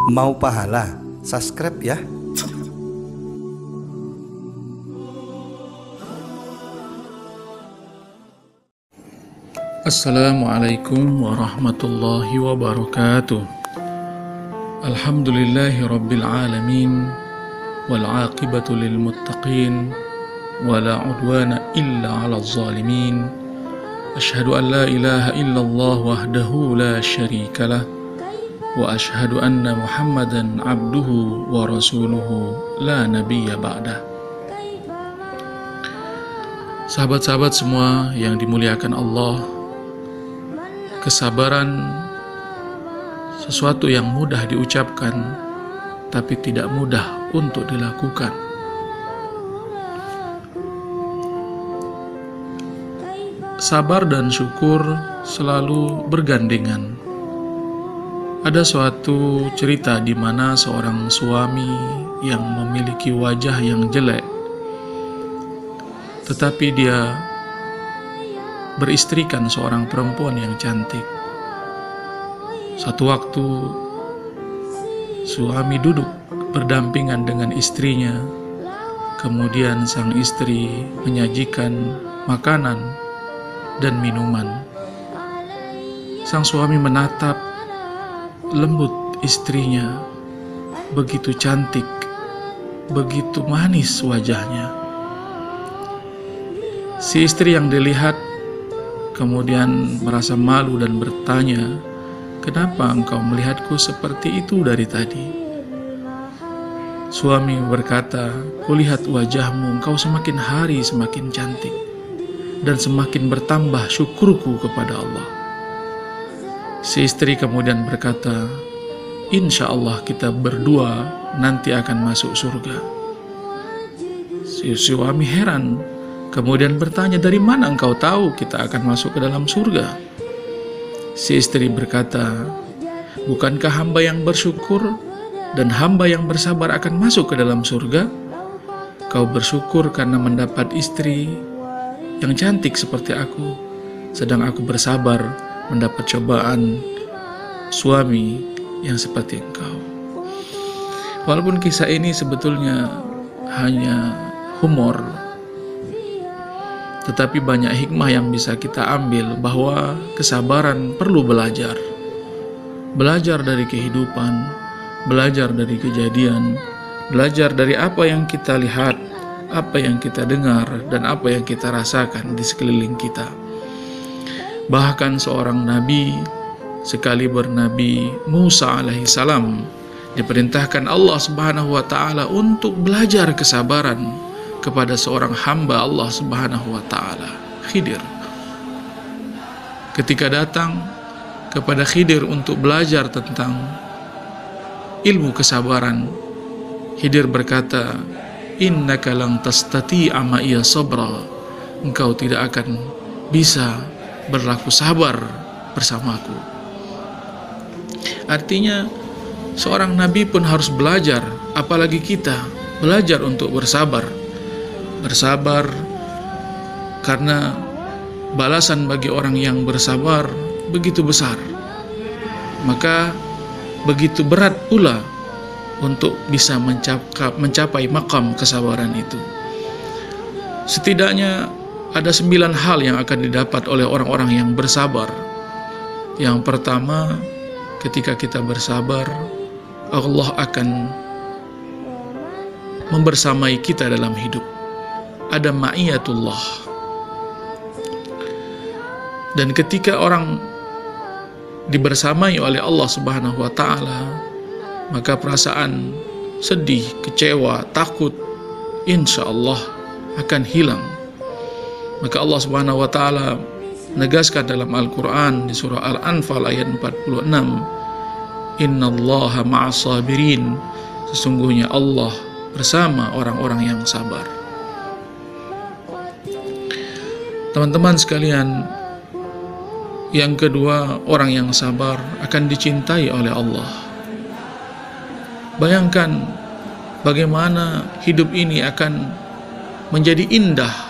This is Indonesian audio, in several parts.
Mau pahala? Subscribe ya. Assalamualaikum warahmatullahi wabarakatuh. Alhamdulillahi rabbil alamin, wal aqibatu lil muttaqin, wala udwana illa 'alal zalimin. Asyhadu an la ilaha illallah wahdahu la syarikalah, wa asyhadu anna Muhammadan abduhu wa rasuluhu la nabiyya ba'dah. Sahabat-sahabat semua yang dimuliakan Allah, kesabaran sesuatu yang mudah diucapkan tapi tidak mudah untuk dilakukan. Sabar dan syukur selalu bergandengan. Ada suatu cerita di mana seorang suami yang memiliki wajah yang jelek, tetapi dia beristrikan seorang perempuan yang cantik. Suatu waktu suami duduk berdampingan dengan istrinya, kemudian sang istri menyajikan makanan dan minuman. Sang suami menatap lembut istrinya, begitu cantik, begitu manis wajahnya. Si istri yang dilihat kemudian merasa malu dan bertanya, "Kenapa engkau melihatku seperti itu dari tadi?" Suami berkata, "Kulihat wajahmu, engkau semakin hari semakin cantik, dan semakin bertambah syukurku kepada Allah." Si istri kemudian berkata, "Insya Allah kita berdua nanti akan masuk surga." Si suami heran, kemudian bertanya, "Dari mana engkau tahu kita akan masuk ke dalam surga?" Si istri berkata, "Bukankah hamba yang bersyukur dan hamba yang bersabar akan masuk ke dalam surga? Kau bersyukur karena mendapat istri yang cantik seperti aku, sedang aku bersabar mendapat cobaan suami yang seperti engkau." Walaupun kisah ini sebetulnya hanya humor, tetapi banyak hikmah yang bisa kita ambil, bahwa kesabaran perlu belajar. Belajar dari kehidupan, belajar dari kejadian, belajar dari apa yang kita lihat, apa yang kita dengar, dan apa yang kita rasakan di sekeliling kita. Bahkan seorang nabi, sekaliber Nabi Musa alaihissalam, diperintahkan Allah subhanahu wa ta'ala untuk belajar kesabaran kepada seorang hamba Allah subhanahu wa ta'ala, Khidir. Ketika datang kepada Khidir untuk belajar tentang ilmu kesabaran, Khidir berkata, "Innaka lang tastati'a ma'iya sabra." Engkau tidak akan bisa berlaku sabar bersamaku. Artinya seorang nabi pun harus belajar, apalagi kita, belajar untuk bersabar. Bersabar karena balasan bagi orang yang bersabar begitu besar. Maka begitu berat pula untuk bisa mencapai makam kesabaran itu. Setidaknya ada 9 hal yang akan didapat oleh orang-orang yang bersabar. Yang pertama, ketika kita bersabar, Allah akan membersamai kita dalam hidup. Ada ma'iyatullah. Dan ketika orang dibersamai oleh Allah subhanahu wa ta'ala, maka perasaan sedih, kecewa, takut, insya Allah akan hilang. Maka Allah subhanahu wa ta'ala menegaskan dalam Al-Quran di surah Al-Anfal ayat 46, "Innallaha ma'as sabirin." Sesungguhnya Allah bersama orang-orang yang sabar. Teman-teman sekalian, yang kedua, orang yang sabar akan dicintai oleh Allah. Bayangkan bagaimana hidup ini akan menjadi indah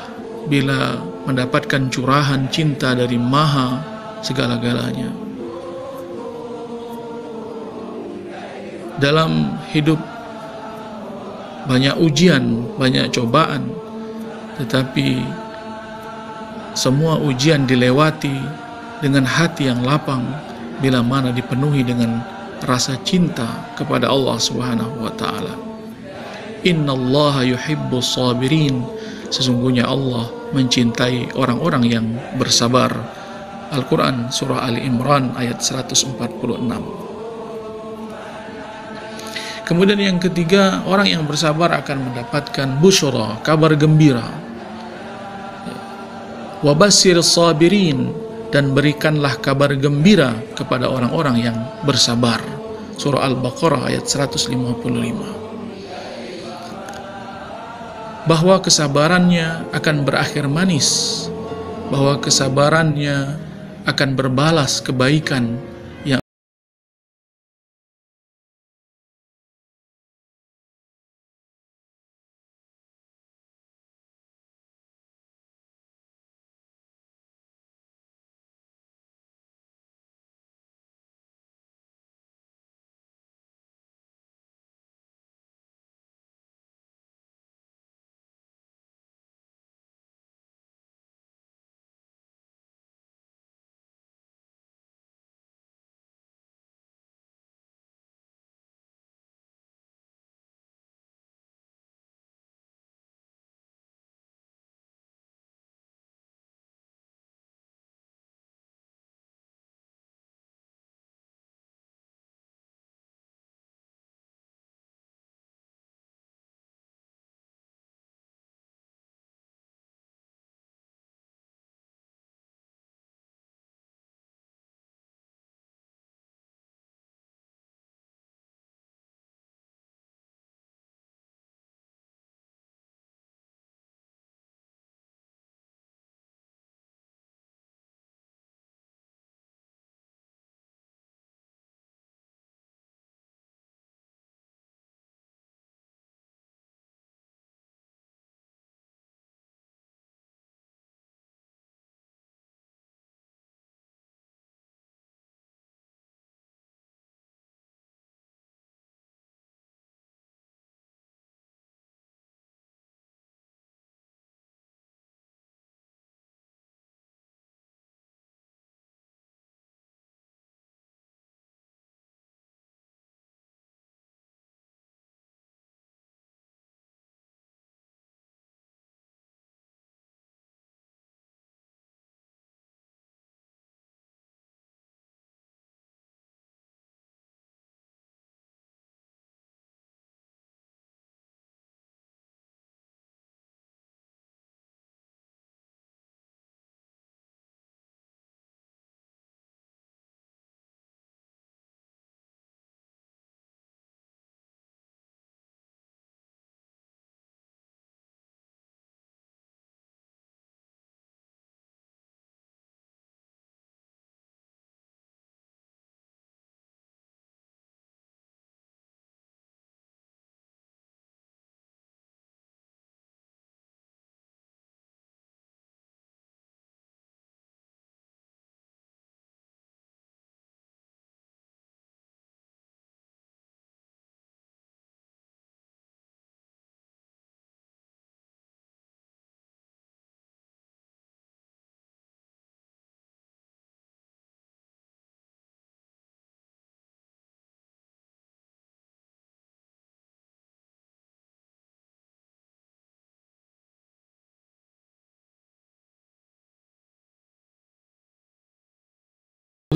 bila mendapatkan curahan cinta dari Maha segala-galanya. Dalam hidup banyak ujian, banyak cobaan, tetapi semua ujian dilewati dengan hati yang lapang bila mana dipenuhi dengan rasa cinta kepada Allah Subhanahu wa taala. Innallaha yuhibbus sabirin. Sesungguhnya Allah mencintai orang-orang yang bersabar. Al-Quran Surah Ali Imran ayat 146. Kemudian yang ketiga, orang yang bersabar akan mendapatkan busyra, kabar gembira. Wabasyir sabirin, dan berikanlah kabar gembira kepada orang-orang yang bersabar. Surah Al-Baqarah ayat 155. Bahwa kesabarannya akan berakhir manis, bahwa kesabarannya akan berbalas kebaikan yang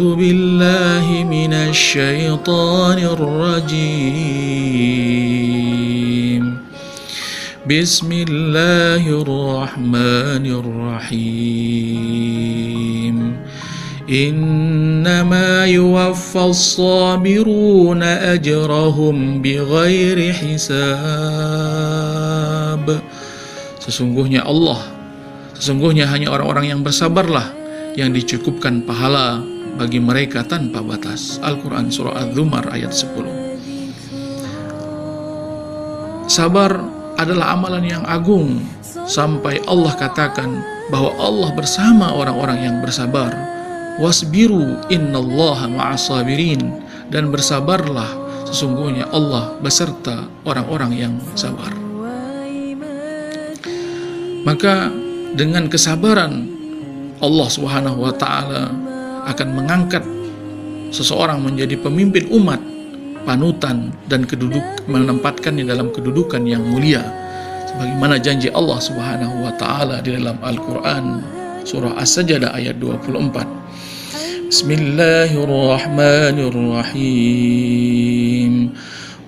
أعوذ بالله من الشيطان الرجيم بسم الله الرحمن الرحيم إنما يوفى الصابرون أجرهم بغير حساب. Sesungguhnya hanya orang-orang yang bersabarlah yang dicukupkan pahala bagi mereka tanpa batas. Al-Quran Surah Az-Zumar ayat 10. Sabar adalah amalan yang agung, sampai Allah katakan bahwa Allah bersama orang-orang yang bersabar. Wasbiru innallaha ma'as sabirin, dan bersabarlah, sesungguhnya Allah beserta orang-orang yang sabar. Maka dengan kesabaran Allah Subhanahu wa taala akan mengangkat seseorang menjadi pemimpin umat, panutan, dan menempatkannya dalam kedudukan yang mulia, sebagaimana janji Allah Subhanahu wa taala di dalam Al-Qur'an surah As-Sajdah ayat 24. Bismillahirrahmanirrahim.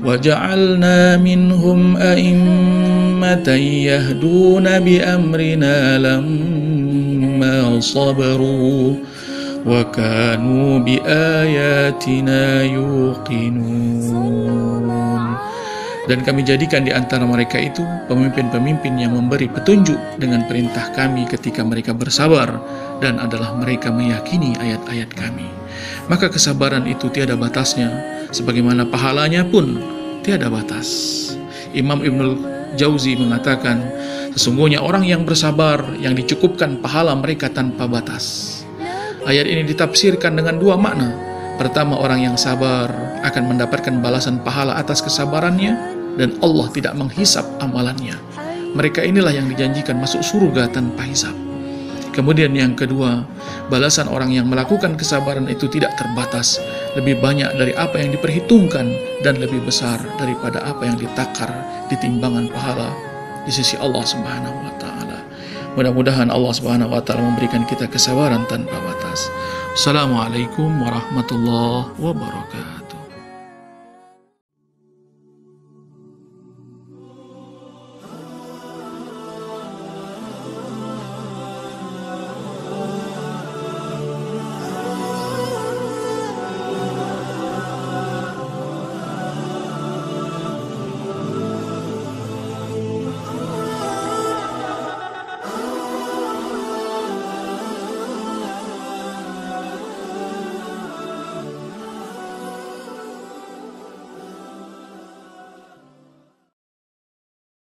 وَجَعَلْنَا مِنْهُمْ أَئِمَّةً يَهْدُونَ بِأَمْرِنَا لَمَّا صَبَرُوا وَكَانُوا بِآيَاتِنَا يُوقِنُونَ. Dan kami jadikan di antara mereka itu pemimpin-pemimpin yang memberi petunjuk dengan perintah kami ketika mereka bersabar dan adalah mereka meyakini ayat-ayat kami. Maka kesabaran itu tiada batasnya, sebagaimana pahalanya pun tiada batas. Imam Ibnul Jauzi mengatakan, sesungguhnya orang yang bersabar yang dicukupkan pahala mereka tanpa batas. Ayat ini ditafsirkan dengan dua makna. Pertama, orang yang sabar akan mendapatkan balasan pahala atas kesabarannya dan Allah tidak menghisap amalannya. Mereka inilah yang dijanjikan masuk surga tanpa hisap. Kemudian yang kedua, balasan orang yang melakukan kesabaran itu tidak terbatas, lebih banyak dari apa yang diperhitungkan dan lebih besar daripada apa yang ditakar di timbangan pahala di sisi Allah Subhanahu wa taala. Mudah-mudahan Allah Subhanahu wa taala memberikan kita kesabaran tanpa batas. Assalamualaikum warahmatullahi wabarakatuh.